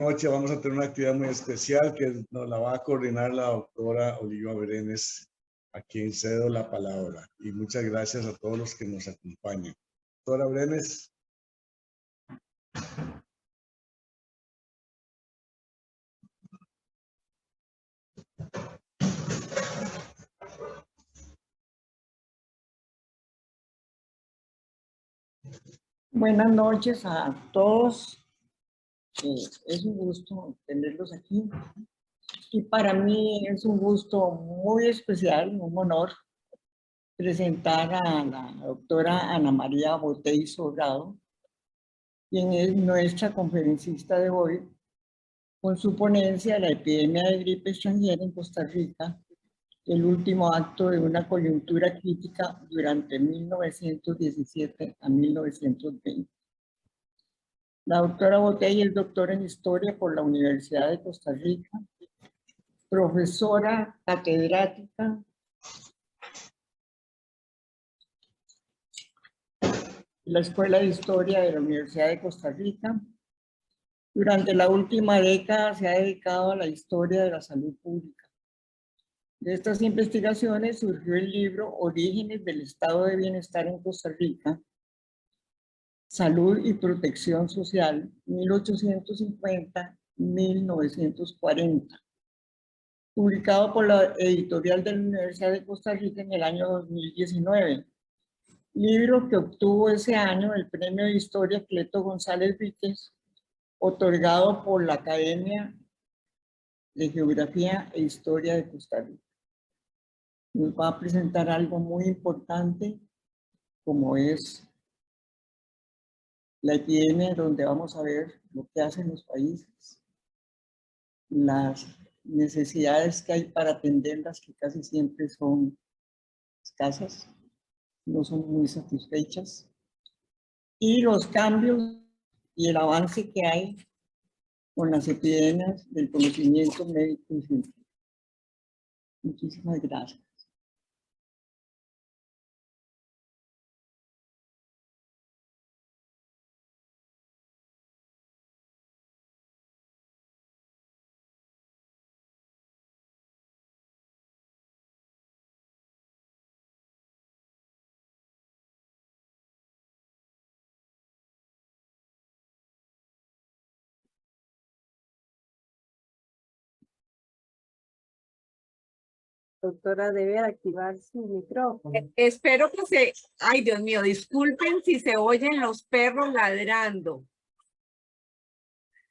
Noche vamos a tener una actividad muy especial que nos la va a coordinar la doctora Oliva Brenes, a quien cedo la palabra. Y muchas gracias a todos los que nos acompañan. Doctora Brenes. Buenas noches a todos. Es un gusto tenerlos aquí. Y para mí es un gusto muy especial, un honor, presentar a la doctora Ana María Botey Sobrado, quien es nuestra conferencista de hoy, con su ponencia de la epidemia de gripe extranjera en Costa Rica, el último acto de una coyuntura crítica durante 1917 a 1920. La doctora Botey es doctora en Historia por la Universidad de Costa Rica, profesora catedrática en la Escuela de Historia de la Universidad de Costa Rica. Durante la última década se ha dedicado a la historia de la salud pública. De estas investigaciones surgió el libro Orígenes del Estado de Bienestar en Costa Rica, Salud y Protección Social, 1850-1940, publicado por la editorial de la Universidad de Costa Rica en el año 2019, libro que obtuvo ese año el Premio de Historia Cleto González Víquez, otorgado por la Academia de Geografía e Historia de Costa Rica. Nos va a presentar algo muy importante, como es la epidemia, donde vamos a ver lo que hacen los países, las necesidades que hay para atenderlas, que casi siempre son escasas, no son muy satisfechas, y los cambios y el avance que hay con las epidemias del conocimiento médico y científico. Muchísimas gracias. Doctora, debe activar su micrófono. Espero que se... Ay, Dios mío, disculpen si se oyen los perros ladrando.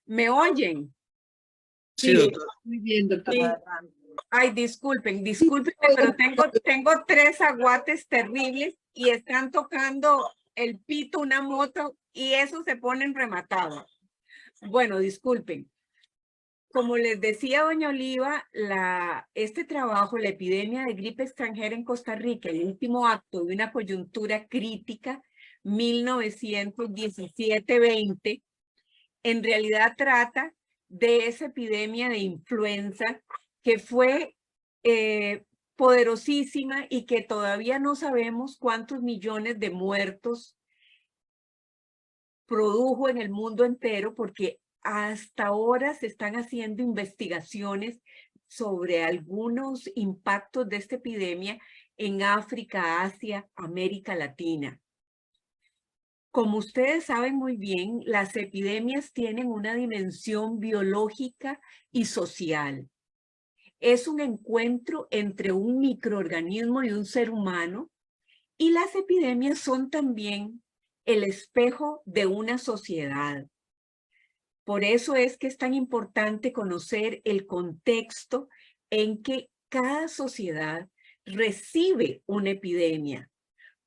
¿Me oyen? Sí, doctora. Muy bien, doctora. Sí. Ay, disculpen, pero tengo 3 aguates terribles y están tocando el pito, una moto, y eso se ponen rematados. Bueno, disculpen. Como les decía doña Oliva, este trabajo, la epidemia de gripe extranjera en Costa Rica, el último acto de una coyuntura crítica, 1917-20, en realidad trata de esa epidemia de influenza que fue poderosísima y que todavía no sabemos cuántos millones de muertos produjo en el mundo entero, porque hasta ahora se están haciendo investigaciones sobre algunos impactos de esta epidemia en África, Asia, América Latina. Como ustedes saben muy bien, las epidemias tienen una dimensión biológica y social. Es un encuentro entre un microorganismo y un ser humano, y las epidemias son también el espejo de una sociedad. Por eso es que es tan importante conocer el contexto en que cada sociedad recibe una epidemia,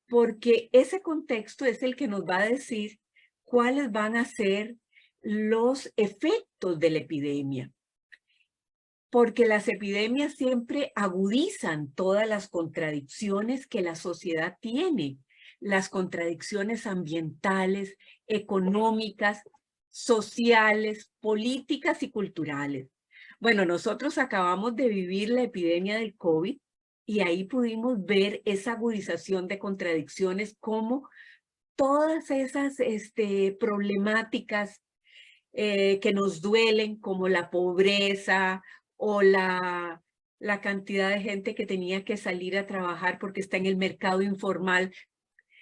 porque ese contexto es el que nos va a decir cuáles van a ser los efectos de la epidemia. Porque las epidemias siempre agudizan todas las contradicciones que la sociedad tiene, las contradicciones ambientales, económicas, sociales, políticas y culturales. Bueno, nosotros acabamos de vivir la epidemia del COVID y ahí pudimos ver esa agudización de contradicciones, como todas esas problemáticas que nos duelen, como la pobreza o la cantidad de gente que tenía que salir a trabajar porque está en el mercado informal,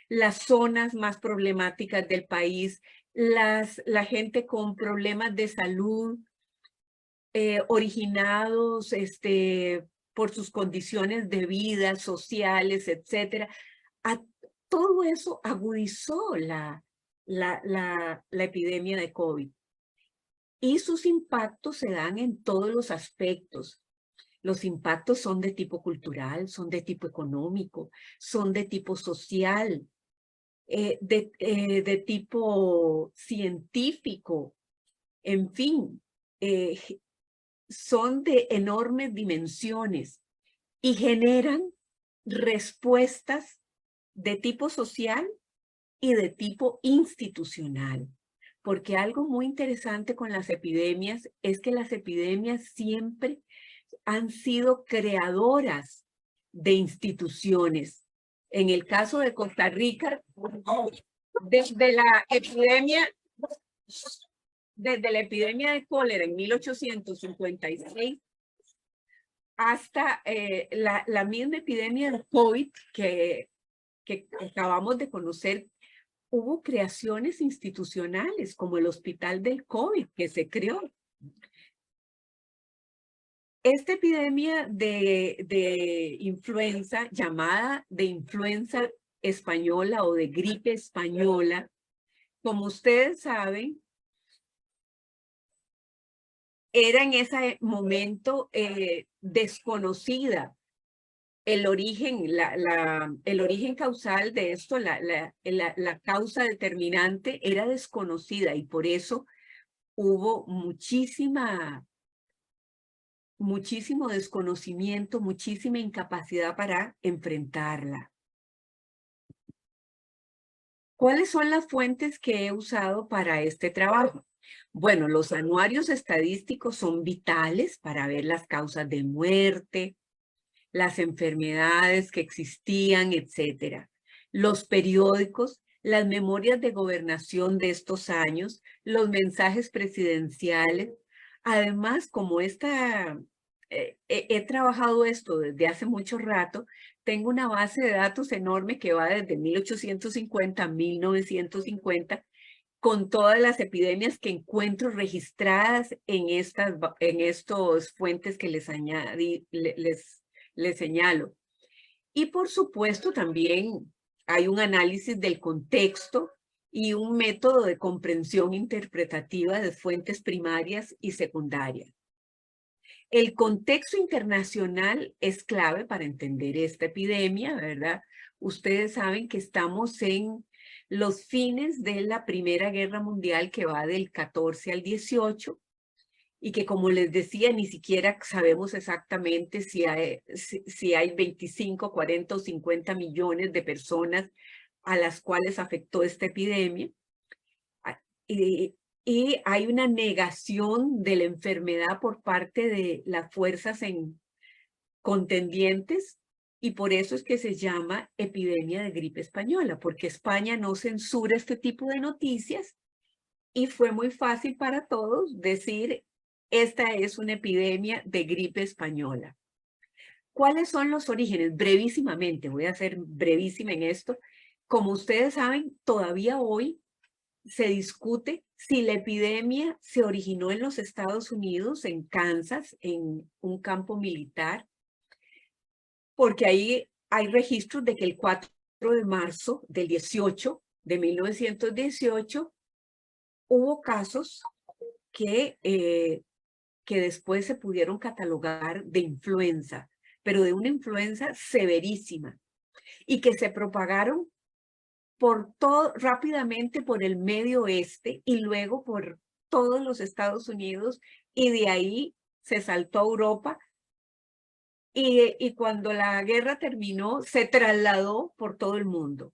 las zonas más problemáticas del país, la gente con problemas de salud originados por sus condiciones de vida, sociales, etcétera. Todo eso agudizó la epidemia de COVID. Y sus impactos se dan en todos los aspectos. Los impactos son de tipo cultural, son de tipo económico, son de tipo social, de tipo científico, en fin, son de enormes dimensiones y generan respuestas de tipo social y de tipo institucional. Porque algo muy interesante con las epidemias es que las epidemias siempre han sido creadoras de instituciones. En el caso de Costa Rica, desde la epidemia de cólera en 1856 hasta la misma epidemia de COVID que acabamos de conocer, hubo creaciones institucionales como el Hospital del COVID que se creó. Esta epidemia de influenza, llamada de influenza española o de gripe española, como ustedes saben, era en ese momento desconocida. El origen, el origen causal de esto, la causa determinante era desconocida y por eso hubo muchísimo desconocimiento, muchísima incapacidad para enfrentarla. ¿Cuáles son las fuentes que he usado para este trabajo? Bueno, los anuarios estadísticos son vitales para ver las causas de muerte, las enfermedades que existían, etcétera. Los periódicos, las memorias de gobernación de estos años, los mensajes presidenciales. Además, como he trabajado esto desde hace mucho rato, tengo una base de datos enorme que va desde 1850 a 1950, con todas las epidemias que encuentro registradas en estos fuentes que les señalo. Y por supuesto también hay un análisis del contexto y un método de comprensión interpretativa de fuentes primarias y secundarias. El contexto internacional es clave para entender esta epidemia, ¿verdad? Ustedes saben que estamos en los fines de la Primera Guerra Mundial, que va del 14 al 18, y que, como les decía, ni siquiera sabemos exactamente si hay 25, 40 o 50 millones de personas a las cuales afectó esta epidemia. Y hay una negación de la enfermedad por parte de las fuerzas contendientes, y por eso es que se llama epidemia de gripe española, porque España no censura este tipo de noticias y fue muy fácil para todos decir: esta es una epidemia de gripe española. ¿Cuáles son los orígenes? Brevísimamente, voy a ser brevísima en esto. Como ustedes saben, todavía hoy se discute si la epidemia se originó en los Estados Unidos, en Kansas, en un campo militar, porque ahí hay registros de que el 4 de marzo del 1918, hubo casos que después se pudieron catalogar de influenza, pero de una influenza severísima, y que se propagaron rápidamente por el Medio Oeste y luego por todos los Estados Unidos, y de ahí se saltó a Europa, y cuando la guerra terminó se trasladó por todo el mundo.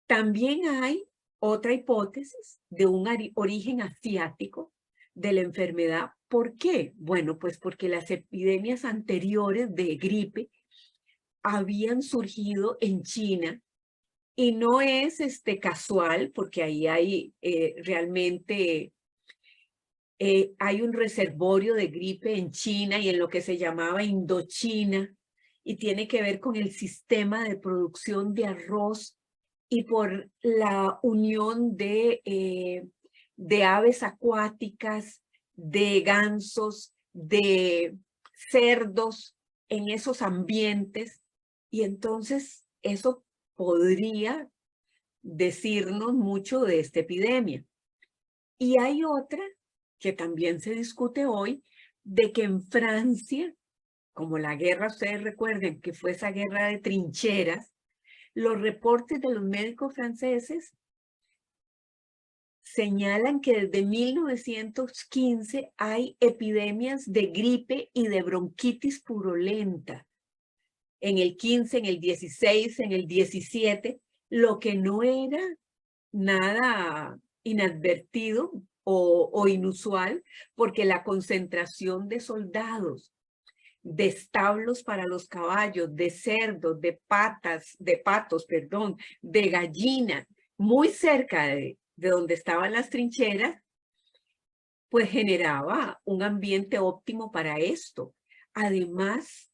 También hay otra hipótesis de un origen asiático de la enfermedad. ¿Por qué? Bueno, pues porque las epidemias anteriores de gripe habían surgido en China, y no es casual, porque ahí hay realmente hay un reservorio de gripe en China y en lo que se llamaba Indochina, y tiene que ver con el sistema de producción de arroz y por la unión de aves acuáticas, de gansos, de cerdos en esos ambientes. Y entonces eso podría decirnos mucho de esta epidemia. Y hay otra que también se discute hoy, de que en Francia, como la guerra, ustedes recuerden que fue esa guerra de trincheras, los reportes de los médicos franceses señalan que desde 1915 hay epidemias de gripe y de bronquitis purulenta. En el 15, en el 16, en el 17, lo que no era nada inadvertido o inusual, porque la concentración de soldados, de establos para los caballos, de cerdos, de patos, de gallinas, muy cerca de donde estaban las trincheras, pues generaba un ambiente óptimo para esto. Además,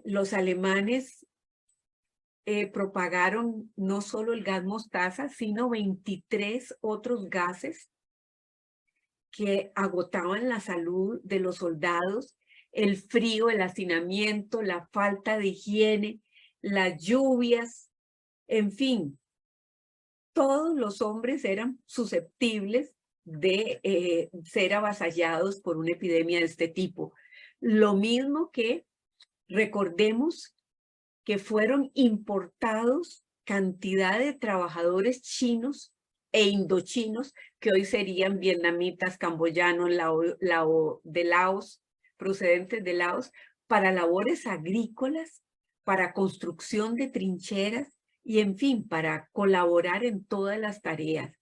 los alemanes propagaron no solo el gas mostaza, sino 23 otros gases que agotaban la salud de los soldados, el frío, el hacinamiento, la falta de higiene, las lluvias, en fin, todos los hombres eran susceptibles de ser avasallados por una epidemia de este tipo. Lo mismo que recordemos que fueron importados cantidad de trabajadores chinos e indochinos, que hoy serían vietnamitas, camboyanos, de Laos, procedentes de Laos, para labores agrícolas, para construcción de trincheras y, en fin, para colaborar en todas las tareas.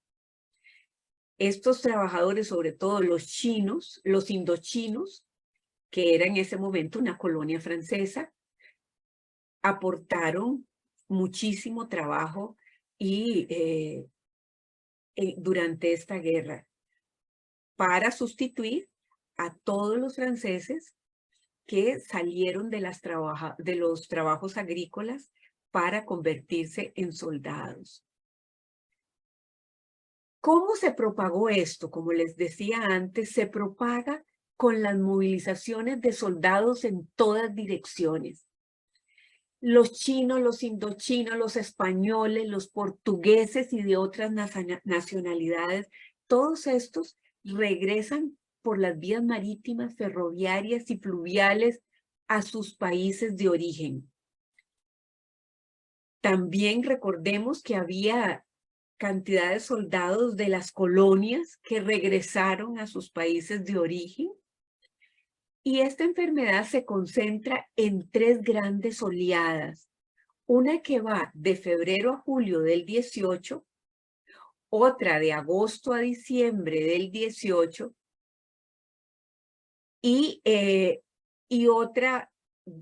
Estos trabajadores, sobre todo los chinos, los indochinos, que era en ese momento una colonia francesa, aportaron muchísimo trabajo y durante esta guerra para sustituir a todos los franceses que salieron de los trabajos agrícolas para convertirse en soldados. ¿Cómo se propagó esto? Como les decía antes, se propaga con las movilizaciones de soldados en todas direcciones. Los chinos, los indochinos, los españoles, los portugueses y de otras nacionalidades, todos estos regresan por las vías marítimas, ferroviarias y fluviales a sus países de origen. También recordemos que había cantidad de soldados de las colonias que regresaron a sus países de origen. Y esta enfermedad se concentra en 3 grandes oleadas. Una que va de febrero a julio del 18, otra de agosto a diciembre del 18 y otra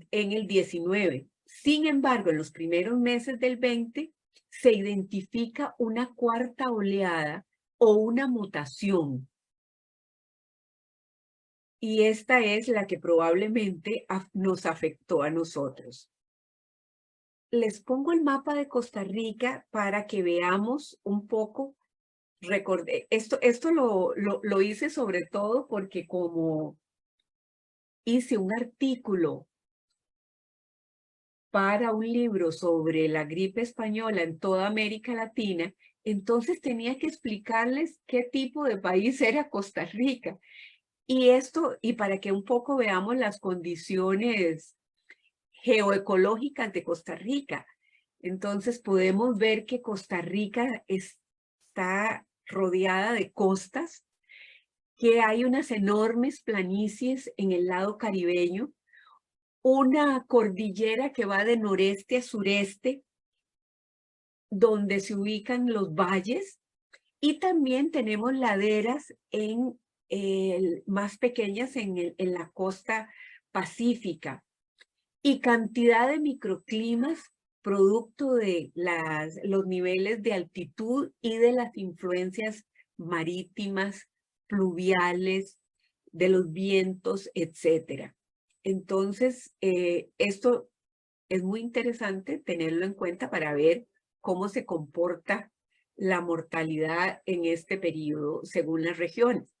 en el 19. Sin embargo, en los primeros meses del 20 se identifica una 4ª oleada o una mutación. Y esta es la que probablemente nos afectó a nosotros. Les pongo el mapa de Costa Rica para que veamos un poco. Recordé, esto lo hice sobre todo porque como hice un artículo para un libro sobre la gripe española en toda América Latina, entonces tenía que explicarles qué tipo de país era Costa Rica. Y para que un poco veamos las condiciones geoecológicas de Costa Rica. Entonces podemos ver que Costa Rica está rodeada de costas, que hay unas enormes planicies en el lado caribeño, una cordillera que va de noreste a sureste, donde se ubican los valles, y también tenemos laderas más pequeñas en la costa pacífica, y cantidad de microclimas producto de los niveles de altitud y de las influencias marítimas, pluviales, de los vientos, etcétera. Entonces, esto es muy interesante tenerlo en cuenta para ver cómo se comporta la mortalidad en este periodo según las regiones.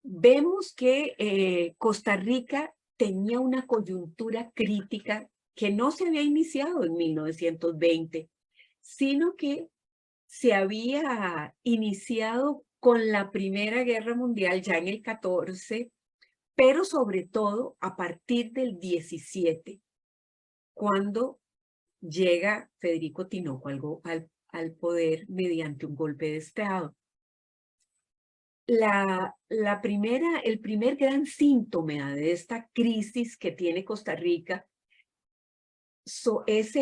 Vemos que Costa Rica tenía una coyuntura crítica que no se había iniciado en 1920, sino que se había iniciado con la Primera Guerra Mundial ya en el 14, pero sobre todo a partir del 17, cuando llega Federico Tinoco al poder mediante un golpe de Estado. El primer gran síntoma de esta crisis que tiene Costa Rica es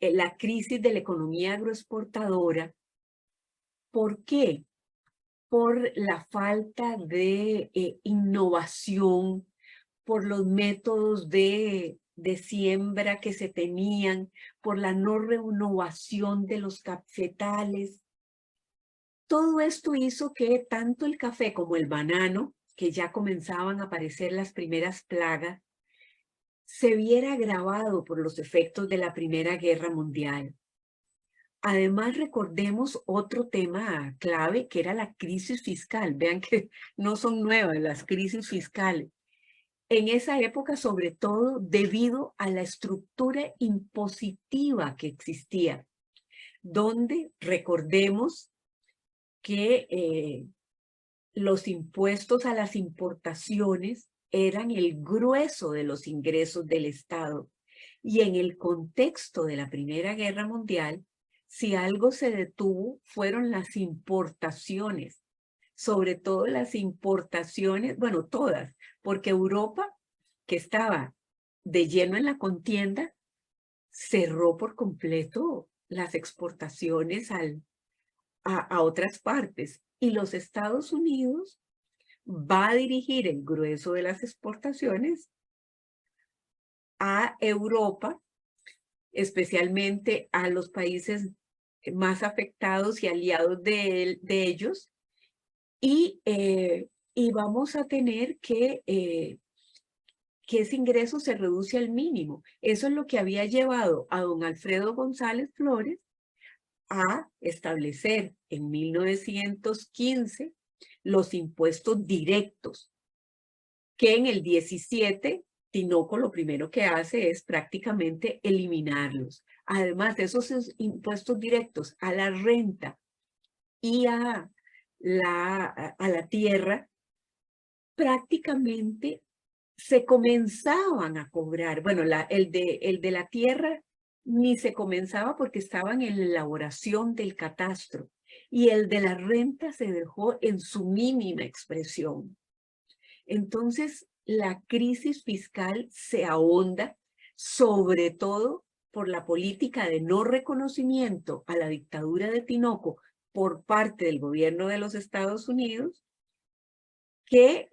la crisis de la economía agroexportadora. ¿Por qué? Por la falta de innovación, por los métodos de siembra que se tenían, por la no renovación de los cafetales. Todo esto hizo que tanto el café como el banano, que ya comenzaban a aparecer las primeras plagas, se viera agravado por los efectos de la Primera Guerra Mundial. Además, recordemos otro tema clave, que era la crisis fiscal. Vean que no son nuevas las crisis fiscales. En esa época, sobre todo, debido a la estructura impositiva que existía, donde, recordemos, que los impuestos a las importaciones eran el grueso de los ingresos del Estado. Y en el contexto de la Primera Guerra Mundial, si algo se detuvo, fueron las importaciones. Sobre todo las importaciones, bueno, todas, porque Europa, que estaba de lleno en la contienda, cerró por completo las exportaciones a otras partes. Y los Estados Unidos va a dirigir el grueso de las exportaciones a Europa, especialmente a los países más afectados y aliados de ellos, y vamos a tener que ese ingreso se reduce al mínimo. Eso es lo que había llevado a don Alfredo González Flores a establecer en 1915 los impuestos directos, que en el 17 Tinoco lo primero que hace es prácticamente eliminarlos. Además de esos impuestos directos a la renta y a la tierra, prácticamente se comenzaban a cobrar. Bueno, el de la tierra ni se comenzaba porque estaban en la elaboración del catastro, y el de la renta se dejó en su mínima expresión. Entonces, la crisis fiscal se ahonda, sobre todo por la política de no reconocimiento a la dictadura de Tinoco por parte del gobierno de los Estados Unidos, que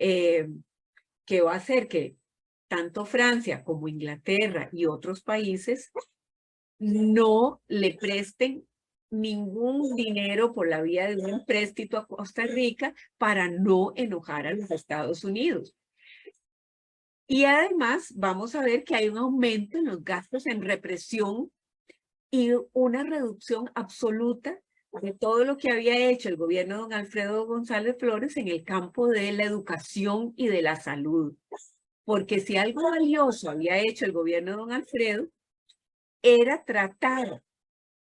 va a hacer que tanto Francia como Inglaterra y otros países no le presten ningún dinero por la vía de un empréstito a Costa Rica para no enojar a los Estados Unidos. Y además vamos a ver que hay un aumento en los gastos en represión y una reducción absoluta de todo lo que había hecho el gobierno de don Alfredo González Flores en el campo de la educación y de la salud. Porque si algo valioso había hecho el gobierno de don Alfredo, era tratar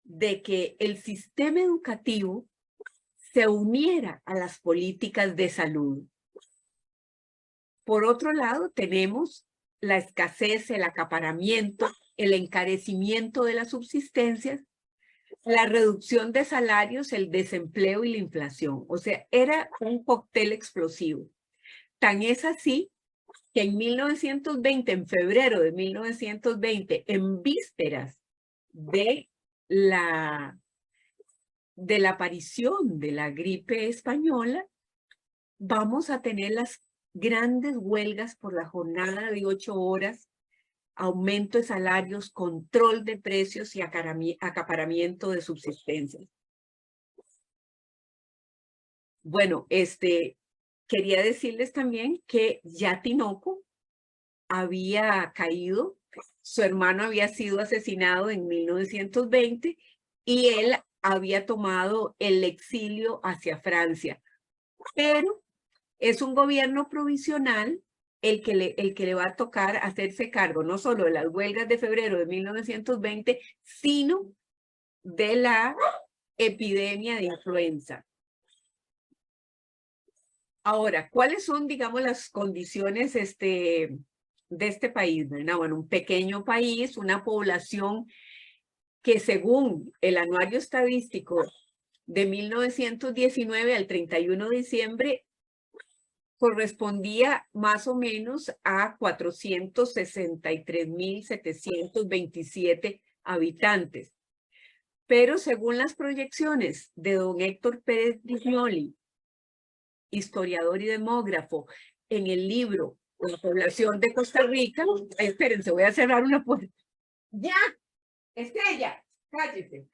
de que el sistema educativo se uniera a las políticas de salud. Por otro lado, tenemos la escasez, el acaparamiento, el encarecimiento de las subsistencias, la reducción de salarios, el desempleo y la inflación. O sea, era un cóctel explosivo. Tan es así que en 1920, en febrero de 1920, en vísperas de la aparición de la gripe española, vamos a tener las grandes huelgas por la jornada de 8 horas, aumento de salarios, control de precios y acaparamiento de subsistencias. Bueno, ¿qué quería decirles también que ya Tinoco había caído, su hermano había sido asesinado en 1920 y él había tomado el exilio hacia Francia. Pero es un gobierno provisional el que le va a tocar hacerse cargo no solo de las huelgas de febrero de 1920, sino de la epidemia de influenza. Ahora, ¿cuáles son, digamos, las condiciones de este país, ¿verdad? Bueno, un pequeño país, una población que según el anuario estadístico de 1919 al 31 de diciembre, correspondía más o menos a 463.727 habitantes. Pero según las proyecciones de don Héctor Pérez Vignoli, historiador y demógrafo, en el libro La población de Costa Rica, espérense, voy a cerrar una puerta. ¡Ya! Estrella, cállese.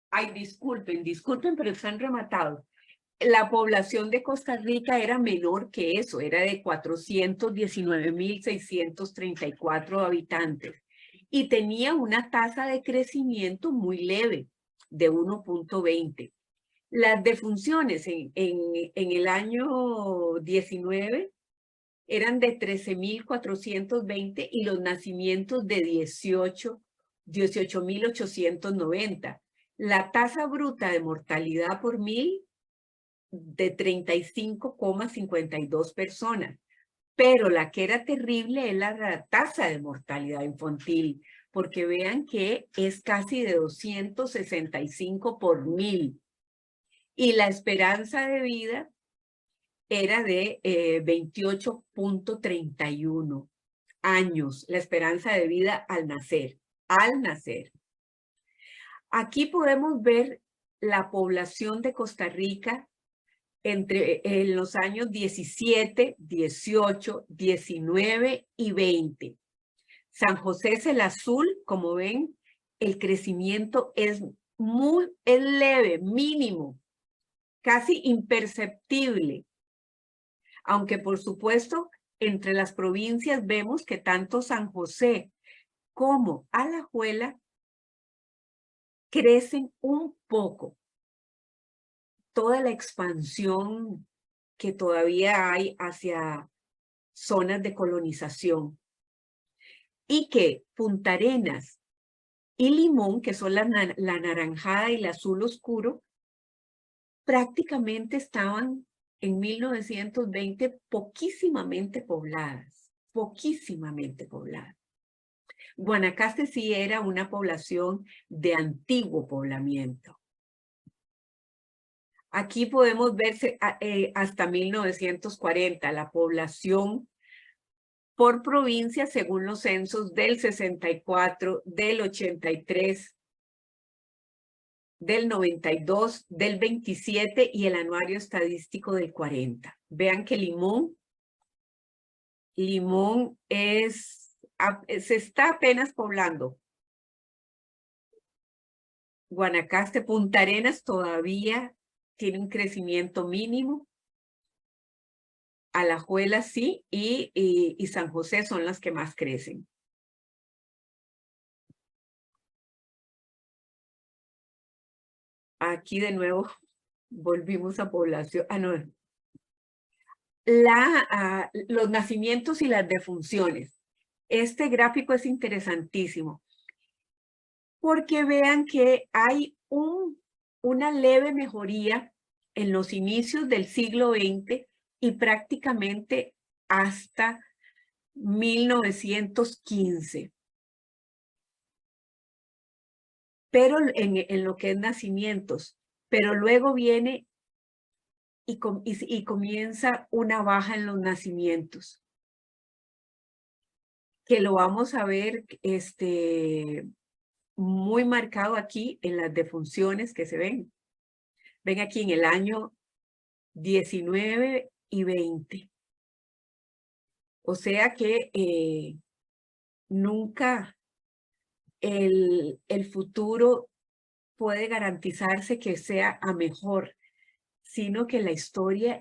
Ay, disculpen, pero están rematados. La población de Costa Rica era menor que eso, era de 419.634 habitantes y tenía una tasa de crecimiento muy leve, de 1.20. Las defunciones en el año 19 eran de 13.420 y los nacimientos de 18.890. La tasa bruta de mortalidad por 1.000 de 35,52 personas. Pero la que era terrible es la tasa de mortalidad infantil, porque vean que es casi de 265 por 1.000. Y la esperanza de vida era de 28.31 años, la esperanza de vida al nacer. Aquí podemos ver la población de Costa Rica en los años 17, 18, 19 y 20. San José es el azul, como ven, el crecimiento es leve, mínimo, casi imperceptible. Aunque por supuesto, entre las provincias vemos que tanto San José como Alajuela crecen un poco. Toda la expansión que todavía hay hacia zonas de colonización. Y que Punta Arenas y Limón, que son la naranjada y el azul oscuro, prácticamente estaban en 1920 poquísimamente pobladas. Guanacaste sí era una población de antiguo poblamiento. Aquí podemos verse hasta 1940 la población por provincia según los censos del 64, del 83, del 92, del 27 y el anuario estadístico del 40. Vean que Limón se está apenas poblando. Guanacaste, Punta Arenas todavía tiene un crecimiento mínimo. Alajuela sí, y San José son las que más crecen. Aquí de nuevo volvimos a población. No. Los nacimientos y las defunciones. Este gráfico es interesantísimo porque vean que hay una leve mejoría en los inicios del siglo XX y prácticamente hasta 1915. Pero en lo que es nacimientos, pero luego viene y comienza una baja en los nacimientos, que lo vamos a ver muy marcado aquí en las defunciones que se ven. Ven aquí en el año 19 y 20. O sea que nunca el futuro puede garantizarse que sea a mejor, sino que en la historia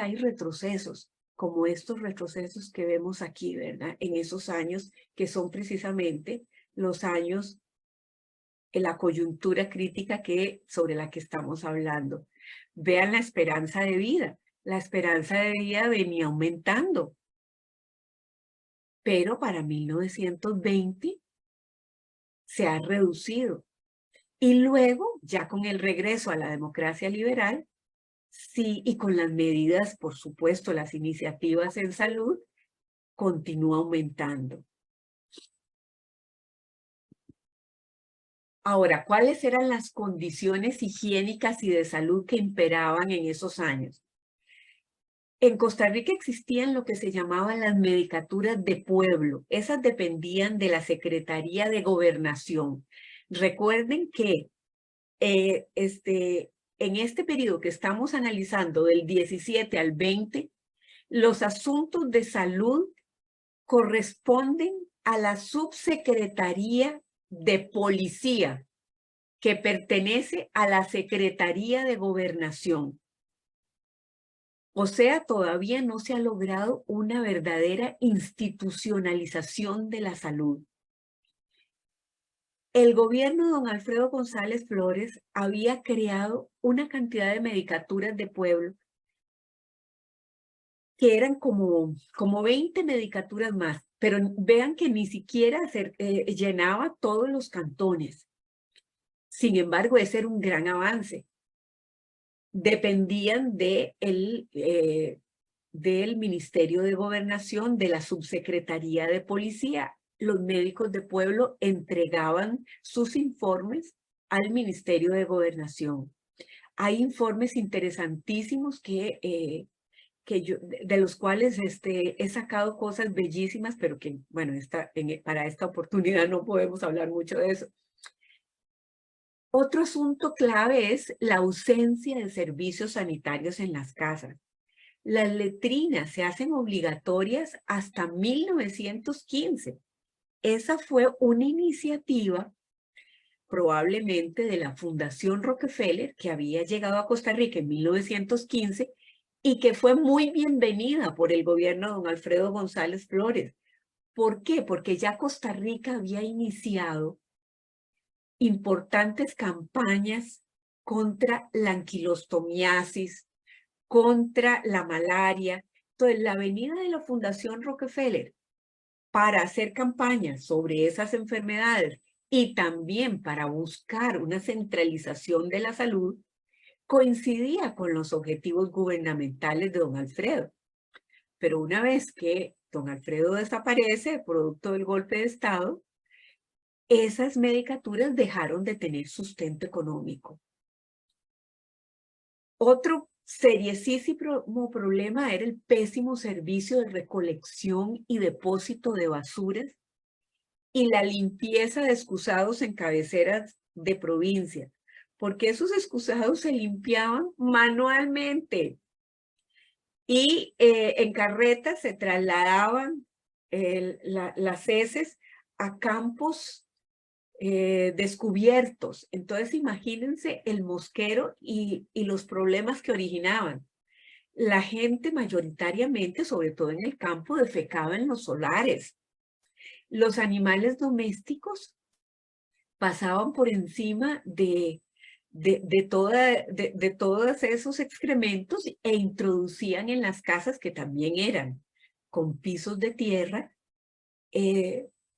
hay retrocesos, como estos retrocesos que vemos aquí, ¿verdad? En esos años que son precisamente los años en la coyuntura crítica sobre la que estamos hablando. Vean la esperanza de vida. La esperanza de vida venía aumentando, pero para 1920 se ha reducido. Y luego, ya con el regreso a la democracia liberal, sí, y con las medidas, por supuesto, las iniciativas en salud, continúa aumentando. Ahora, ¿cuáles eran las condiciones higiénicas y de salud que imperaban en esos años? En Costa Rica existían lo que se llamaban las medicaturas de pueblo. Esas dependían de la Secretaría de Gobernación. Recuerden que en este periodo que estamos analizando, del 17 al 20, los asuntos de salud corresponden a la Subsecretaría de Policía, que pertenece a la Secretaría de Gobernación. O sea, todavía no se ha logrado una verdadera institucionalización de la salud. El gobierno de don Alfredo González Flores había creado una cantidad de medicaturas de pueblo que eran como 20 medicaturas más, pero vean que ni siquiera llenaba todos los cantones. Sin embargo, ese era un gran avance. Dependían del Ministerio de Gobernación, de la Subsecretaría de Policía. Los médicos de pueblo entregaban sus informes al Ministerio de Gobernación. Hay informes interesantísimos de los cuales he sacado cosas bellísimas, pero que, bueno, para esta oportunidad no podemos hablar mucho de eso. Otro asunto clave es la ausencia de servicios sanitarios en las casas. Las letrinas se hacen obligatorias hasta 1915. Esa fue una iniciativa probablemente de la Fundación Rockefeller, que había llegado a Costa Rica en 1915 y que fue muy bienvenida por el gobierno de don Alfredo González Flores. ¿Por qué? Porque ya Costa Rica había iniciado importantes campañas contra la anquilostomiasis, contra la malaria. Entonces, la venida de la Fundación Rockefeller para hacer campañas sobre esas enfermedades y también para buscar una centralización de la salud, coincidía con los objetivos gubernamentales de don Alfredo. Pero una vez que don Alfredo desaparece, producto del golpe de Estado, esas medicaturas dejaron de tener sustento económico. Otro seriosísimo problema era el pésimo servicio de recolección y depósito de basuras y la limpieza de excusados en cabeceras de provincia, porque esos excusados se limpiaban manualmente y en carretas se trasladaban las heces a campos descubiertos. Entonces imagínense el mosquero y los problemas que originaban. La gente mayoritariamente, sobre todo en el campo, defecaba en los solares. Los animales domésticos pasaban por encima de todos esos excrementos e introducían en las casas, que también eran con pisos de tierra,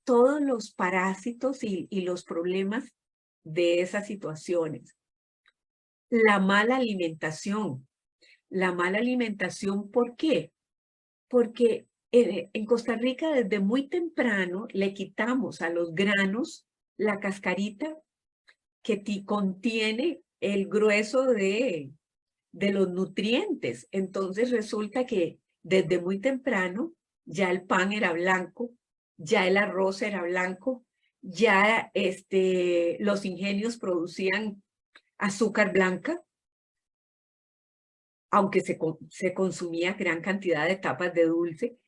todos los parásitos y los problemas de esas situaciones. La mala alimentación. La mala alimentación, ¿por qué? Porque en Costa Rica desde muy temprano le quitamos a los granos la cascarita que contiene el grueso de los nutrientes. Entonces resulta que desde muy temprano ya el pan era blanco, ya el arroz era blanco, ya los ingenios producían azúcar blanca, aunque se consumía gran cantidad de tapas de dulce.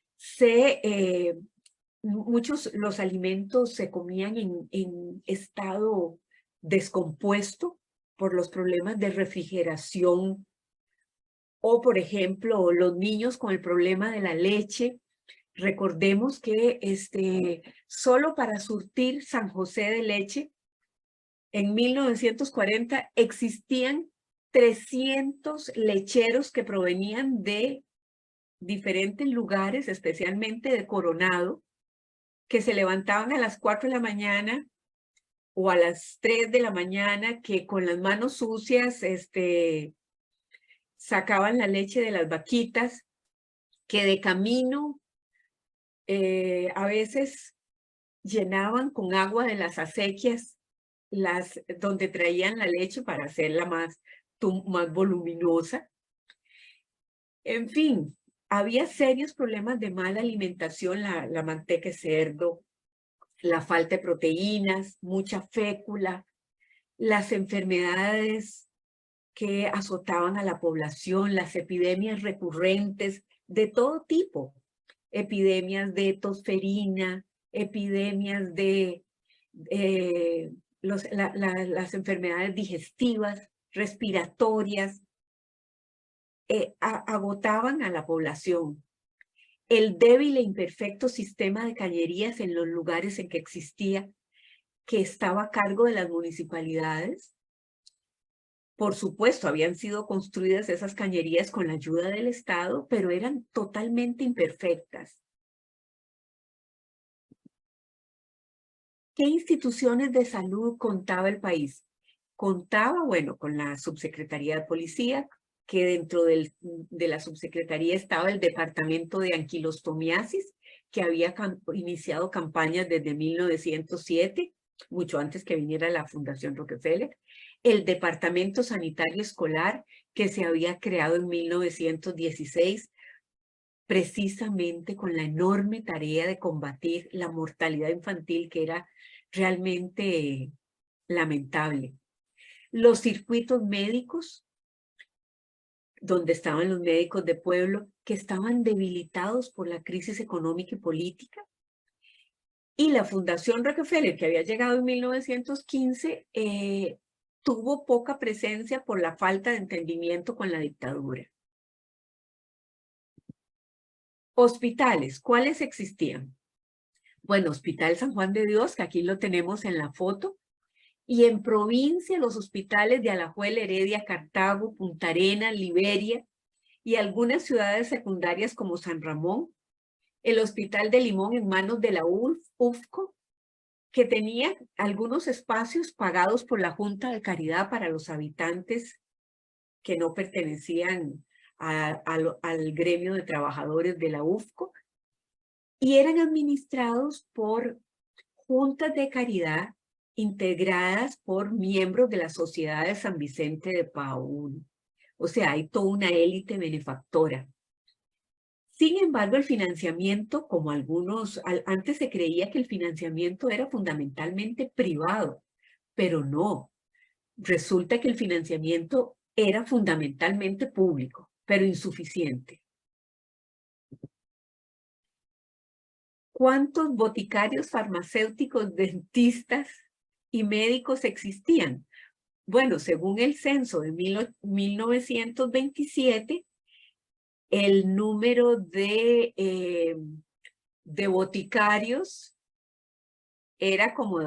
Muchos los alimentos se comían en estado descompuesto por los problemas de refrigeración, o por ejemplo, los niños con el problema de la leche. Recordemos que solo para surtir San José de leche, en 1940 existían 300 lecheros que provenían de diferentes lugares, especialmente de Coronado, que se levantaban a las 4 de la mañana o a las 3 de la mañana, que con las manos sucias sacaban la leche de las vaquitas, que de camino a veces llenaban con agua de las acequias donde traían la leche para hacerla más voluminosa. En fin, había serios problemas de mala alimentación, la manteca de cerdo, la falta de proteínas, mucha fécula, las enfermedades que azotaban a la población, las epidemias recurrentes de todo tipo, epidemias de tosferina, epidemias de las enfermedades digestivas, respiratorias, agotaban a la población. El débil e imperfecto sistema de cañerías en los lugares en que existía, que estaba a cargo de las municipalidades. Por supuesto, habían sido construidas esas cañerías con la ayuda del Estado, pero eran totalmente imperfectas. ¿Qué instituciones de salud contaba el país? Contaba, bueno, con la Subsecretaría de Policía, que dentro de la subsecretaría estaba el Departamento de Anquilostomiasis, que había iniciado campañas desde 1907, mucho antes que viniera la Fundación Rockefeller, el Departamento Sanitario Escolar, que se había creado en 1916, precisamente con la enorme tarea de combatir la mortalidad infantil, que era realmente lamentable. Los circuitos médicos, donde estaban los médicos de pueblo, que estaban debilitados por la crisis económica y política. Y la Fundación Rockefeller, que había llegado en 1915, tuvo poca presencia por la falta de entendimiento con la dictadura. Hospitales, ¿cuáles existían? Bueno, Hospital San Juan de Dios, que aquí lo tenemos en la foto, y en provincia los hospitales de Alajuela, Heredia, Cartago, Punta Arenas, Liberia y algunas ciudades secundarias como San Ramón, el Hospital de Limón en manos de la UFCO, que tenía algunos espacios pagados por la Junta de Caridad para los habitantes que no pertenecían al gremio de trabajadores de la UFCO, y eran administrados por juntas de caridad integradas por miembros de la Sociedad de San Vicente de Paúl. O sea, hay toda una élite benefactora. Sin embargo, el financiamiento, como antes se creía que el financiamiento era fundamentalmente privado, pero no. Resulta que el financiamiento era fundamentalmente público, pero insuficiente. ¿Cuántos boticarios, farmacéuticos, dentistas y médicos existían? Bueno, según el censo de 1927, el número de boticarios era como de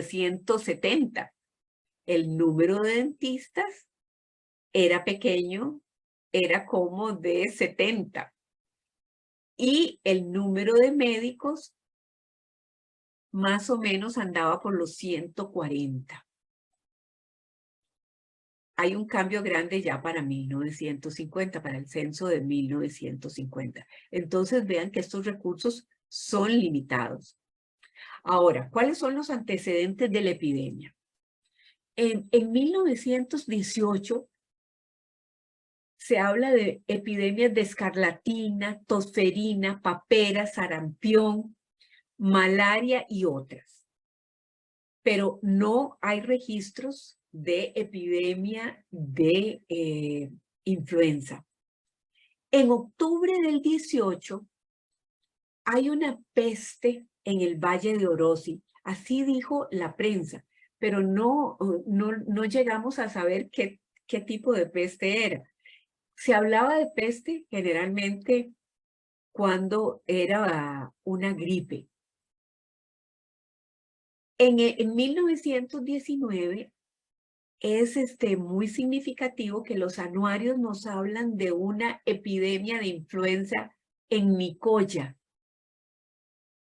170. El número de dentistas era pequeño, era como de 70. Y el número de médicos más o menos andaba por los 140. Hay un cambio grande ya para 1950, para el censo de 1950. Entonces vean que estos recursos son limitados. Ahora, ¿cuáles son los antecedentes de la epidemia? En 1918 se habla de epidemias de escarlatina, tosferina, papera, sarampión, malaria y otras. Pero no hay registros de epidemia de influenza. En octubre del 18 hay una peste en el Valle de Orosi. Así dijo la prensa, pero no llegamos a saber qué tipo de peste era. Se hablaba de peste generalmente cuando era una gripe. En 1919 es muy significativo que los anuarios nos hablan de una epidemia de influenza en Nicoya.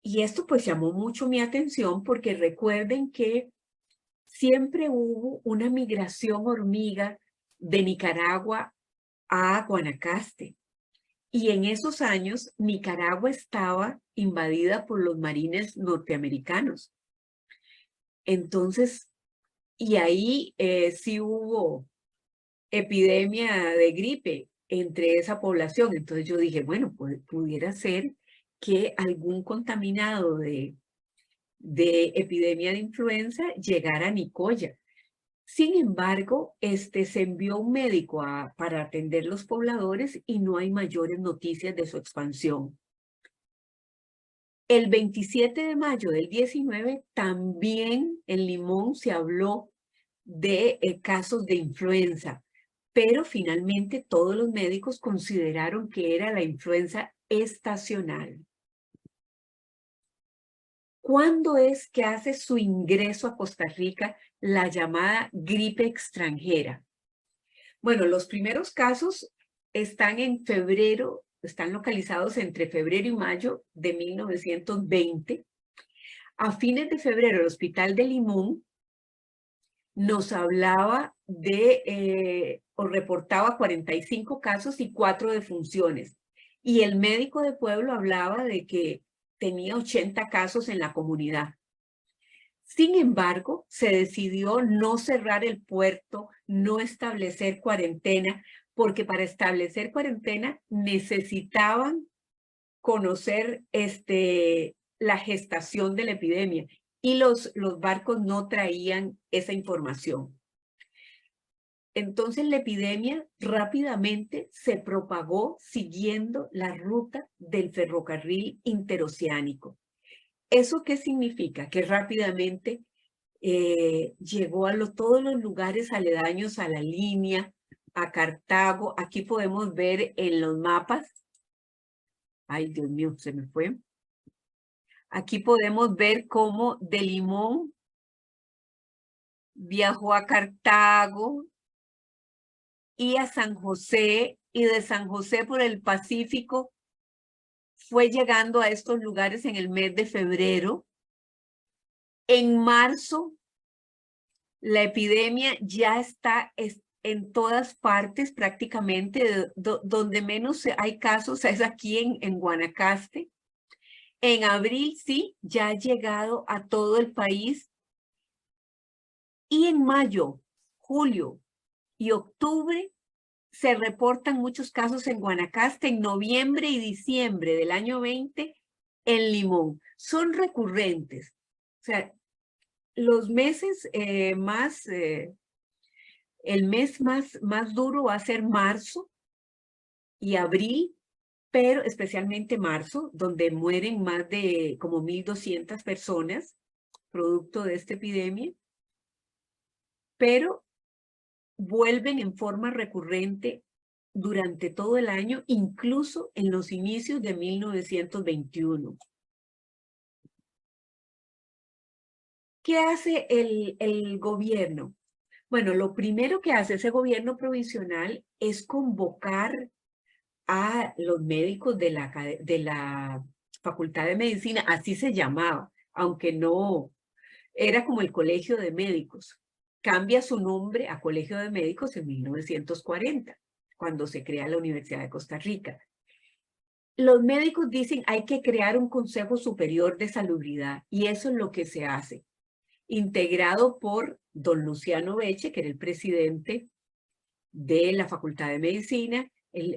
Y esto pues llamó mucho mi atención porque recuerden que siempre hubo una migración hormiga de Nicaragua a Guanacaste. Y en esos años Nicaragua estaba invadida por los marines norteamericanos. Entonces, y ahí sí hubo epidemia de gripe entre esa población. Entonces yo dije, bueno, pues, pudiera ser que algún contaminado de epidemia de influenza llegara a Nicoya. Sin embargo, se envió un médico para atender los pobladores y no hay mayores noticias de su expansión. El 27 de mayo del 19 también en Limón se habló de casos de influenza, pero finalmente todos los médicos consideraron que era la influenza estacional. ¿Cuándo es que hace su ingreso a Costa Rica la llamada gripe extranjera? Bueno, los primeros casos están en febrero, están localizados entre febrero y mayo de 1920. A fines de febrero, el Hospital de Limón nos hablaba o reportaba 45 casos y 4 defunciones. Y el médico de pueblo hablaba de que tenía 80 casos en la comunidad. Sin embargo, se decidió no cerrar el puerto, no establecer cuarentena, porque para establecer cuarentena necesitaban conocer la gestación de la epidemia y los barcos no traían esa información. Entonces la epidemia rápidamente se propagó siguiendo la ruta del ferrocarril interoceánico. ¿Eso qué significa? Que rápidamente llegó a todos los lugares aledaños a la línea, a Cartago. Aquí podemos ver en los mapas. Ay, Dios mío, se me fue. Aquí podemos ver cómo de Limón viajó a Cartago y a San José, y de San José por el Pacífico fue llegando a estos lugares en el mes de febrero. En marzo, la epidemia ya está en todas partes prácticamente. Donde menos hay casos es aquí en Guanacaste. En abril, sí, ya ha llegado a todo el país. Y en mayo, julio y octubre se reportan muchos casos en Guanacaste, en noviembre y diciembre del año 20 en Limón. Son recurrentes. O sea, los meses el mes más duro va a ser marzo y abril, pero especialmente marzo, donde mueren más de como 1,200 personas producto de esta epidemia, pero vuelven en forma recurrente durante todo el año, incluso en los inicios de 1921. ¿Qué hace el gobierno? Bueno, lo primero que hace ese gobierno provisional es convocar a los médicos de la Facultad de Medicina, así se llamaba, aunque no, era como el Colegio de Médicos. Cambia su nombre a Colegio de Médicos en 1940, cuando se crea la Universidad de Costa Rica. Los médicos dicen hay que crear un Consejo Superior de Salubridad, y eso es lo que se hace, integrado por don Luciano Beche, que era el presidente de la Facultad de Medicina,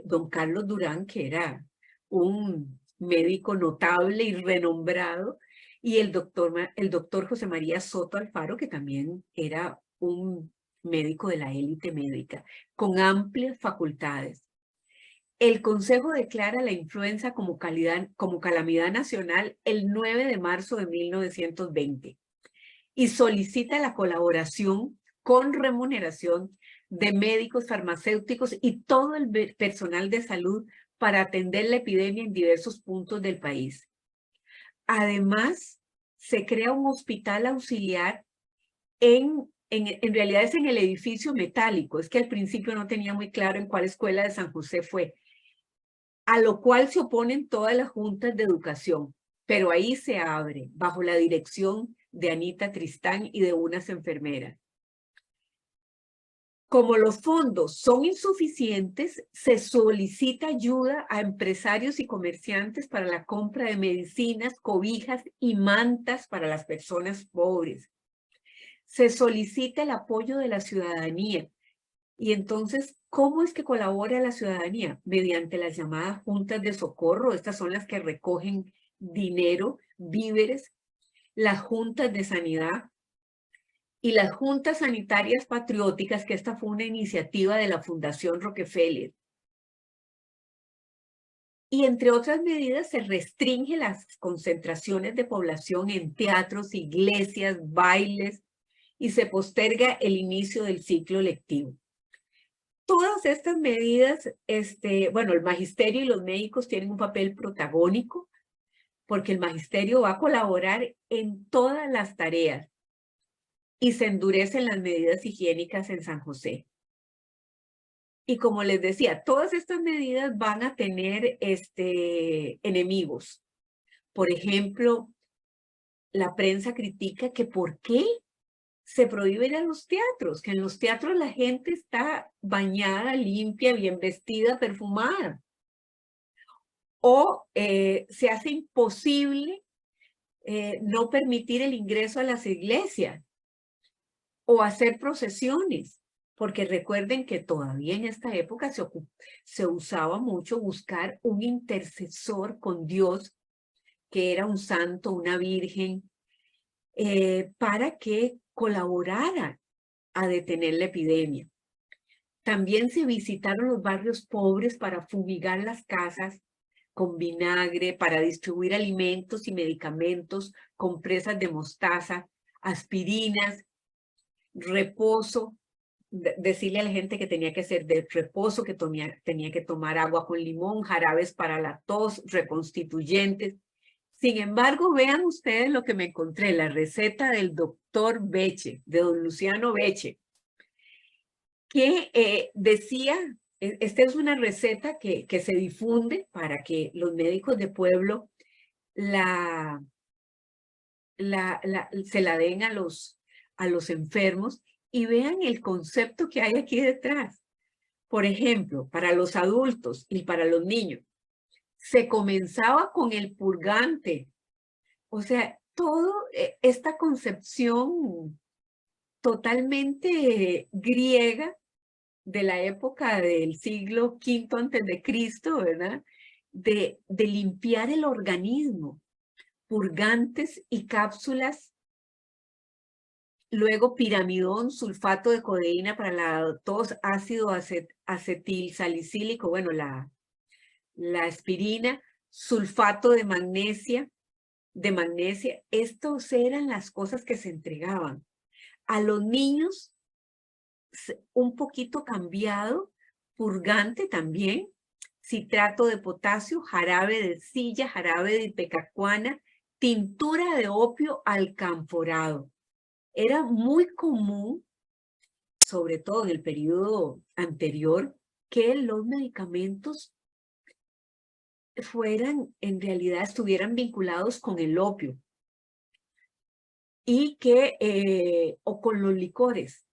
don Carlos Durán, que era un médico notable y renombrado, y el doctor José María Soto Alfaro, que también era un médico de la élite médica, con amplias facultades. El Consejo declara la influenza como calamidad nacional el 9 de marzo de 1920. y solicita la colaboración con remuneración de médicos, farmacéuticos y todo el personal de salud para atender la epidemia en diversos puntos del país. Además, se crea un hospital auxiliar en realidad es en el edificio metálico. Es que al principio no tenía muy claro en cuál escuela de San José fue, a lo cual se oponen todas las juntas de educación, pero ahí se abre bajo la dirección de Anita Tristán y de unas enfermeras. Como los fondos son insuficientes, se solicita ayuda a empresarios y comerciantes para la compra de medicinas, cobijas y mantas para las personas pobres. Se solicita el apoyo de la ciudadanía. Y entonces, ¿cómo es que colabora la ciudadanía? Mediante las llamadas juntas de socorro. Estas son las que recogen dinero, víveres, las juntas de sanidad y las juntas sanitarias patrióticas, que esta fue una iniciativa de la Fundación Rockefeller. Y entre otras medidas se restringe las concentraciones de población en teatros, iglesias, bailes y se posterga el inicio del ciclo lectivo. Todas estas medidas, bueno, el magisterio y los médicos tienen un papel protagónico porque el magisterio va a colaborar en todas las tareas y se endurecen las medidas higiénicas en San José. Y como les decía, todas estas medidas van a tener enemigos. Por ejemplo, la prensa critica que ¿por qué se prohíbe ir a los teatros? Que en los teatros la gente está bañada, limpia, bien vestida, perfumada. O se hace imposible no permitir el ingreso a las iglesias o hacer procesiones, porque recuerden que todavía en esta época se usaba mucho buscar un intercesor con Dios, que era un santo, una virgen, para que colaborara a detener la epidemia. También se visitaron los barrios pobres para fumigar las casas con vinagre, para distribuir alimentos y medicamentos, compresas de mostaza, aspirinas, reposo, decirle a la gente que tenía que hacer de reposo, que tenía que tomar agua con limón, jarabes para la tos, reconstituyentes. Sin embargo, vean ustedes lo que me encontré, la receta del doctor Beche, de don Luciano Beche, que decía, esta es una receta que se difunde para que los médicos de pueblo se la den a los enfermos y vean el concepto que hay aquí detrás. Por ejemplo, para los adultos y para los niños, se comenzaba con el purgante. O sea, toda esta concepción totalmente griega de la época del siglo V antes de Cristo, ¿verdad? De limpiar el organismo, purgantes y cápsulas. Luego piramidón, sulfato de codeína para la tos, ácido acetilsalicílico, bueno, la aspirina, sulfato de magnesia. Estos eran las cosas que se entregaban. A los niños, un poquito cambiado, purgante también, citrato de potasio, jarabe de silla, jarabe de ipecacuana, tintura de opio alcanforado. Era muy común, sobre todo en el periodo anterior, que los medicamentos en realidad estuvieran vinculados con el opio y o con los licores,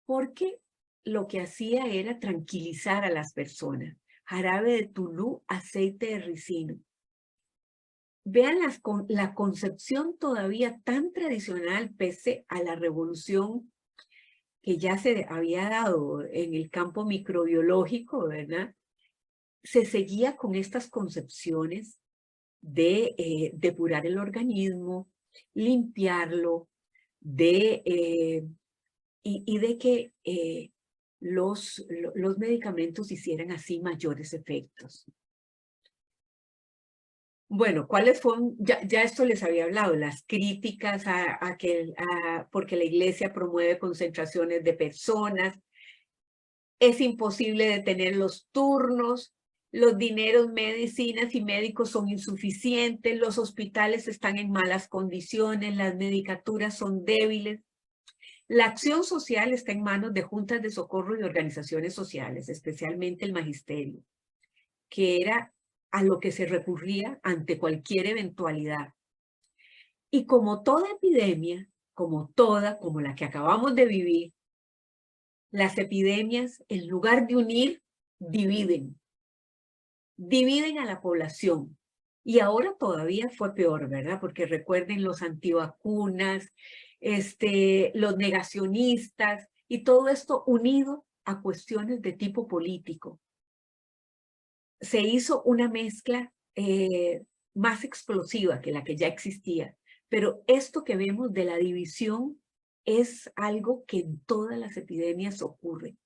porque lo que hacía era tranquilizar a las personas. Jarabe de tulú, aceite de ricino. Vean la concepción todavía tan tradicional, pese a la revolución que ya se había dado en el campo microbiológico, ¿verdad? Se seguía con estas concepciones de depurar el organismo, limpiarlo, y de que los medicamentos hicieran así mayores efectos. Bueno, ¿cuáles fueron? Ya esto les había hablado, las críticas porque la iglesia promueve concentraciones de personas, es imposible detener los turnos, los dineros, medicinas y médicos son insuficientes, los hospitales están en malas condiciones, las medicaturas son débiles. La acción social está en manos de juntas de socorro y organizaciones sociales, especialmente el magisterio, que era a lo que se recurría ante cualquier eventualidad. Y como toda epidemia, como la que acabamos de vivir, las epidemias, en lugar de unir, dividen a la población. Y ahora todavía fue peor, ¿verdad? Porque recuerden los antivacunas, los negacionistas, y todo esto unido a cuestiones de tipo político. Se hizo una mezcla más explosiva que la que ya existía. Pero esto que vemos de la división es algo que en todas las epidemias ocurre.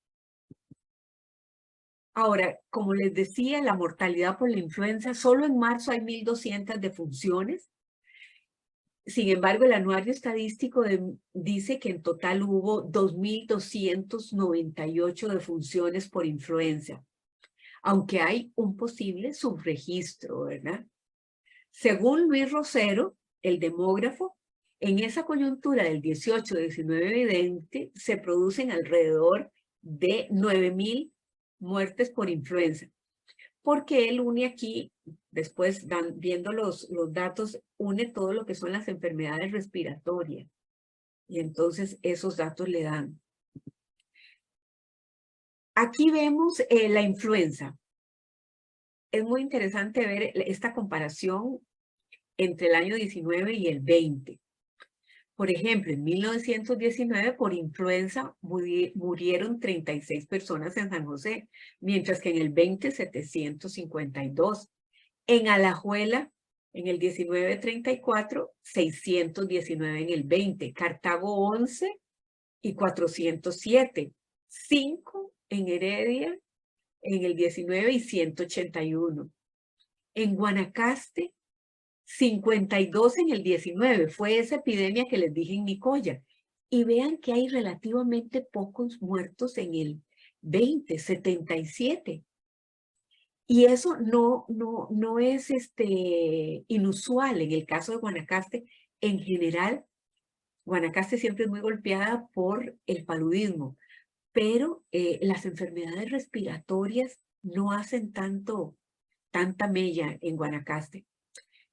Ahora, como les decía, la mortalidad por la influenza, solo en marzo hay 1.200 defunciones. Sin embargo, el anuario estadístico dice que en total hubo 2.298 defunciones por influenza, aunque hay un posible subregistro, ¿verdad? Según Luis Rosero, el demógrafo, en esa coyuntura del 18-19 y 20 se producen alrededor de 9.000 muertes por influenza, porque él une aquí, después viendo los datos, une todo lo que son las enfermedades respiratorias, y entonces esos datos le dan. Aquí vemos la influenza. Es muy interesante ver esta comparación entre el año 19 y el 20. Por ejemplo, en 1919 por influenza murieron 36 personas en San José, mientras que en el 20, 752. En Alajuela, en el 1934, 619 en el 20. Cartago, 11 y 407. 5 en Heredia, en el 19 y 181. En Guanacaste, 52 en el 19, fue esa epidemia que les dije en Nicoya. Y vean que hay relativamente pocos muertos en el 20, 77. Y eso no es inusual en el caso de Guanacaste. En general, Guanacaste siempre es muy golpeada por el paludismo, pero las enfermedades respiratorias no hacen tanta mella en Guanacaste.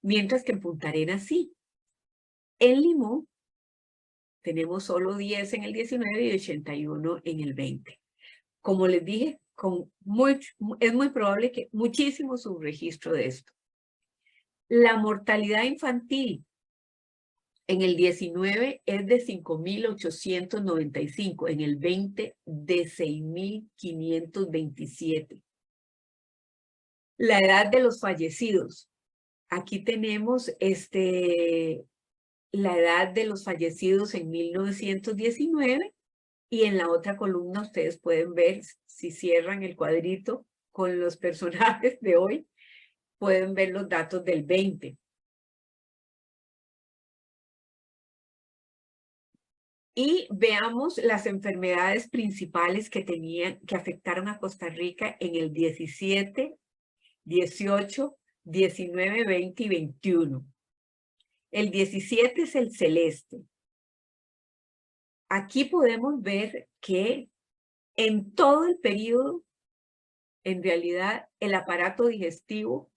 Mientras que en Punta Arenas sí. En Limón tenemos solo 10 en el 19 y 81 en el 20. Como les dije, es muy probable que muchísimo subregistro de esto. La mortalidad infantil en el 19 es de 5.895, en el 20 de 6.527. La edad de los fallecidos. Aquí tenemos la edad de los fallecidos en 1919 y en la otra columna ustedes pueden ver, si cierran el cuadrito con los personajes de hoy, pueden ver los datos del 20. Y veamos las enfermedades principales que afectaron a Costa Rica en el 17, 18, 19, 20 y 21. El 17 es el celeste. Aquí podemos ver que en todo el periodo, en realidad, el aparato digestivo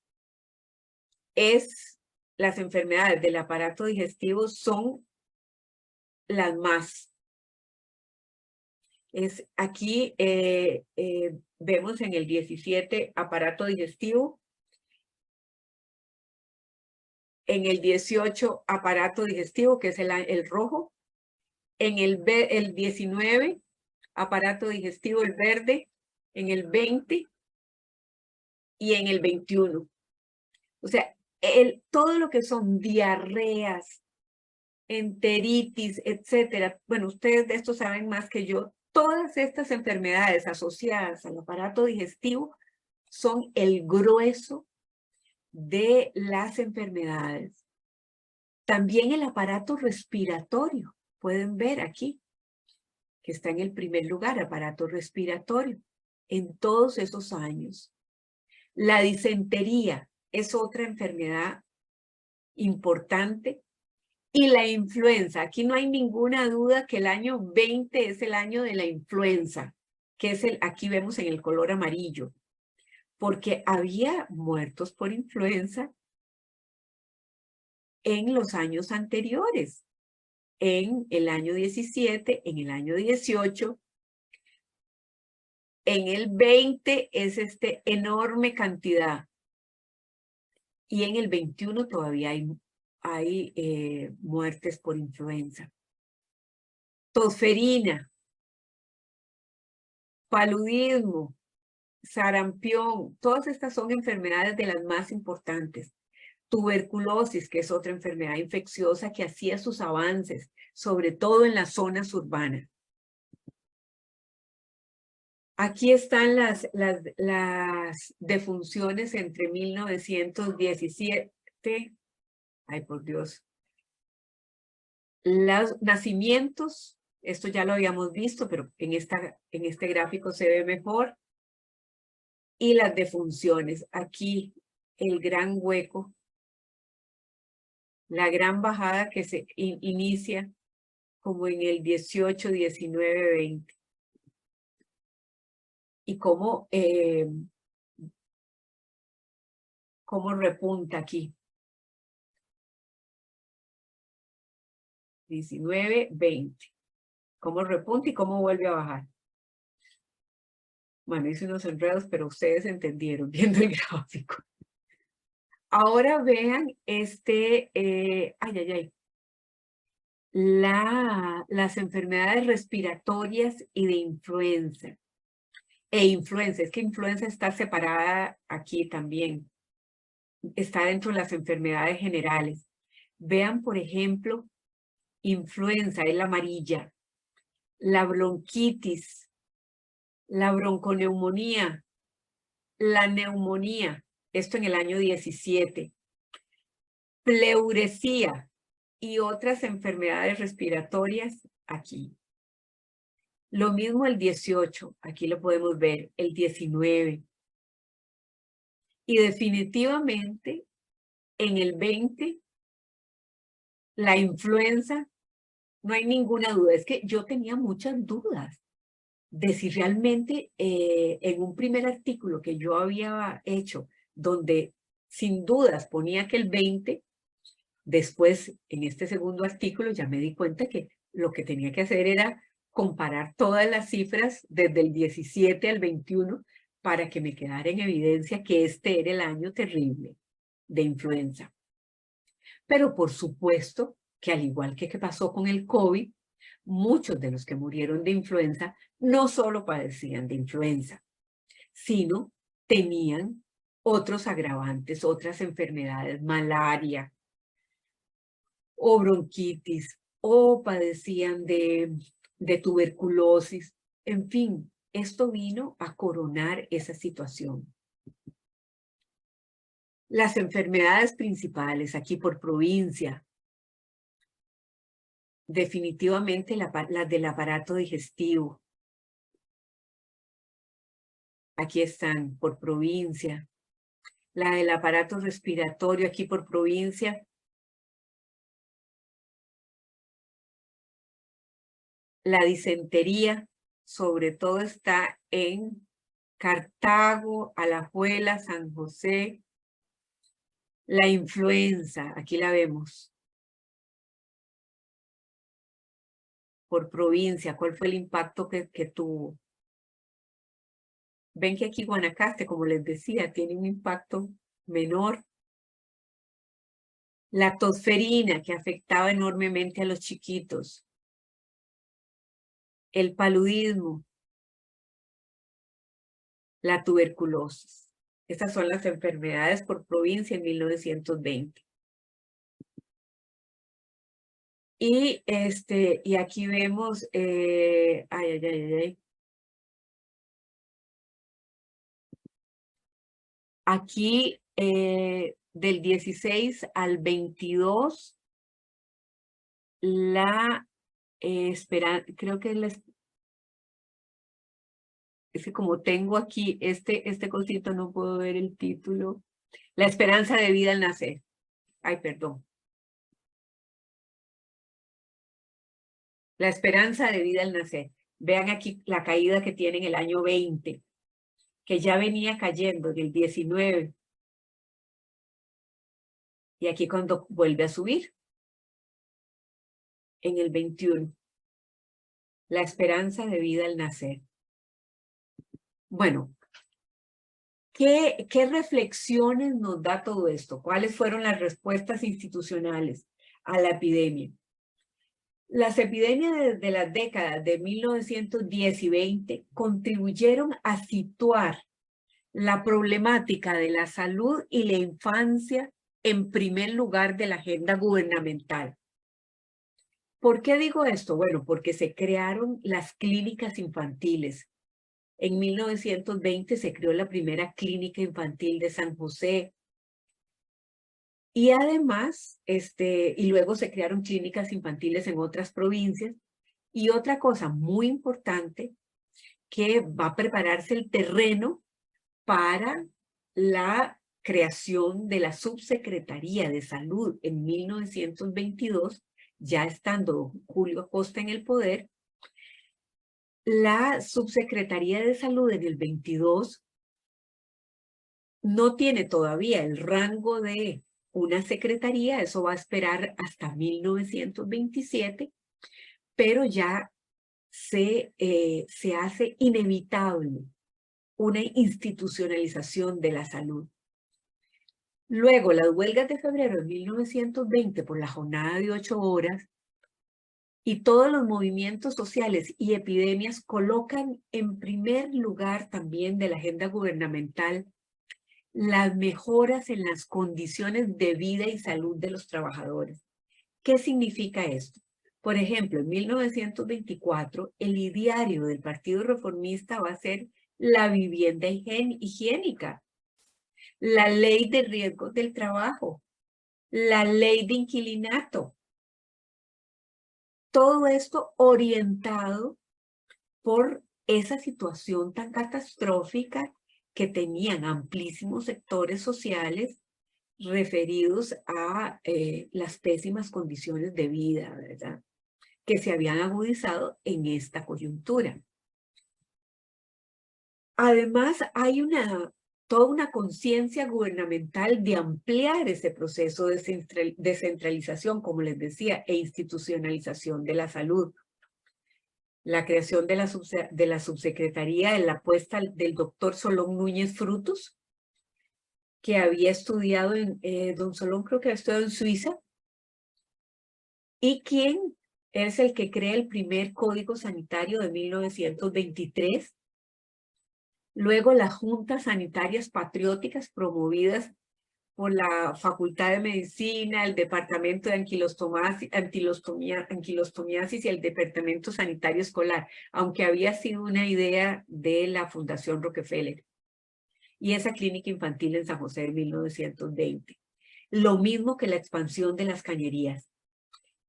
las enfermedades del aparato digestivo son las más. Aquí vemos en el 17 aparato digestivo, en el 18 aparato digestivo, que es el rojo, en el 19 aparato digestivo, el verde, en el 20 y en el 21. O sea, todo lo que son diarreas, enteritis, etcétera. Bueno, ustedes de esto saben más que yo. Todas estas enfermedades asociadas al aparato digestivo son el grueso de las enfermedades. También el aparato respiratorio. Pueden ver aquí que está en el primer lugar, aparato respiratorio, en todos esos años. La disentería es otra enfermedad importante. Y la influenza, aquí no hay ninguna duda que el año 20 es el año de la influenza, que es aquí vemos en el color amarillo, porque había muertos por influenza en los años anteriores, en el año 17, en el año 18, en el 20 es enorme cantidad, y en el 21 todavía hay muertes por influenza. Tosferina, paludismo, sarampión, todas estas son enfermedades de las más importantes. Tuberculosis, que es otra enfermedad infecciosa que hacía sus avances, sobre todo en las zonas urbanas. Aquí están las defunciones entre 1917, ay por Dios, los nacimientos, esto ya lo habíamos visto, pero en este gráfico se ve mejor, y las defunciones. Aquí el gran hueco, la gran bajada que se inicia como en el 18, 19, 20. Y cómo repunta aquí. 19, 20. Cómo repunta y cómo vuelve a bajar. Bueno, hice unos enredos, pero ustedes entendieron viendo el gráfico. Ahora vean las enfermedades respiratorias y de influenza. Influenza, es que influenza está separada aquí también. Está dentro de las enfermedades generales. Vean, por ejemplo, influenza es la amarilla, la bronquitis, la bronconeumonía, la neumonía, esto en el año 17, pleuresía y otras enfermedades respiratorias aquí. Lo mismo el 18, aquí lo podemos ver, el 19. Y definitivamente en el 20, la influenza, no hay ninguna duda. Es que yo tenía muchas dudas de si realmente en un primer artículo que yo había hecho, donde sin dudas ponía que el 20, después en este segundo artículo ya me di cuenta que lo que tenía que hacer era comparar todas las cifras desde el 17 al 21 para que me quedara en evidencia que este era el año terrible de influenza. Pero por supuesto que al igual que pasó con el COVID, muchos de los que murieron de influenza no solo padecían de influenza, sino tenían otros agravantes, otras enfermedades, malaria o bronquitis, o padecían de tuberculosis. En fin, esto vino a coronar esa situación. Las enfermedades principales aquí por provincia, definitivamente las del aparato digestivo. Aquí están por provincia. La del aparato respiratorio aquí por provincia. La disentería, sobre todo está en Cartago, Alajuela, San José. La influenza, aquí la vemos. Por provincia, ¿cuál fue el impacto que tuvo? Ven que aquí Guanacaste, como les decía, tiene un impacto menor. La tosferina, que afectaba enormemente a los chiquitos. El paludismo. La tuberculosis. Estas son las enfermedades por provincia en 1920. Y aquí vemos, Aquí del 16 al 22, creo que es que como tengo aquí este cosito, no puedo ver el título. La esperanza de vida al nacer. Ay, perdón. La esperanza de vida al nacer. Vean aquí la caída que tiene en el año 20, que ya venía cayendo del 19. Y aquí cuando vuelve a subir, en el 21. La esperanza de vida al nacer. Bueno, ¿qué reflexiones nos da todo esto? ¿Cuáles fueron las respuestas institucionales a la epidemia? Las epidemias de las décadas de 1910 y 20 contribuyeron a situar la problemática de la salud y la infancia en primer lugar de la agenda gubernamental. ¿Por qué digo esto? Bueno, porque se crearon las clínicas infantiles. En 1920 se creó la primera clínica infantil de San José. Y además, y luego se crearon clínicas infantiles en otras provincias. Y otra cosa muy importante, que va a prepararse el terreno para la creación de la Subsecretaría de Salud en 1922, ya estando Julio Acosta en el poder. La Subsecretaría de Salud en el 22 no tiene todavía el rango de una secretaría, eso va a esperar hasta 1927, pero ya se hace inevitable una institucionalización de la salud. Luego, las huelgas de febrero de 1920 por la jornada de 8 horas y todos los movimientos sociales y epidemias colocan en primer lugar también de la agenda gubernamental las mejoras en las condiciones de vida y salud de los trabajadores. ¿Qué significa esto? Por ejemplo, en 1924, el ideario del Partido Reformista va a ser la vivienda higiénica, la ley de riesgos del trabajo, la ley de inquilinato. Todo esto orientado por esa situación tan catastrófica que tenían amplísimos sectores sociales referidos a las pésimas condiciones de vida, ¿verdad?, que se habían agudizado en esta coyuntura. Además, hay toda una conciencia gubernamental de ampliar ese proceso de descentralización, como les decía, e institucionalización de la salud. La creación de la subsecretaría en la apuesta del doctor Solón Núñez Frutos, que había estudiado don Solón creo que había estudiado en Suiza, y quien es el que crea el primer código sanitario de 1923. Luego las juntas sanitarias patrióticas promovidas por la Facultad de Medicina, el Departamento de Anquilostomiasis y el Departamento Sanitario Escolar, aunque había sido una idea de la Fundación Rockefeller. Y esa clínica infantil en San José de 1920. Lo mismo que la expansión de las cañerías.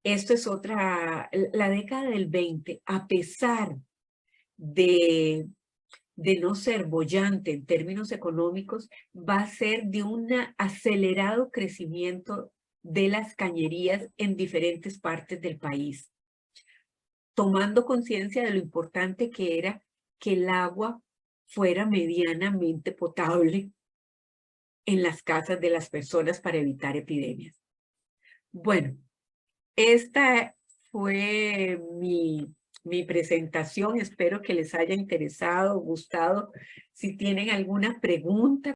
Esto es la década del 20, a pesar de no ser boyante en términos económicos, va a ser de un acelerado crecimiento de las cañerías en diferentes partes del país, tomando conciencia de lo importante que era que el agua fuera medianamente potable en las casas de las personas para evitar epidemias. Bueno, esta fue mi presentación. Espero que les haya interesado, gustado. Si tienen alguna pregunta,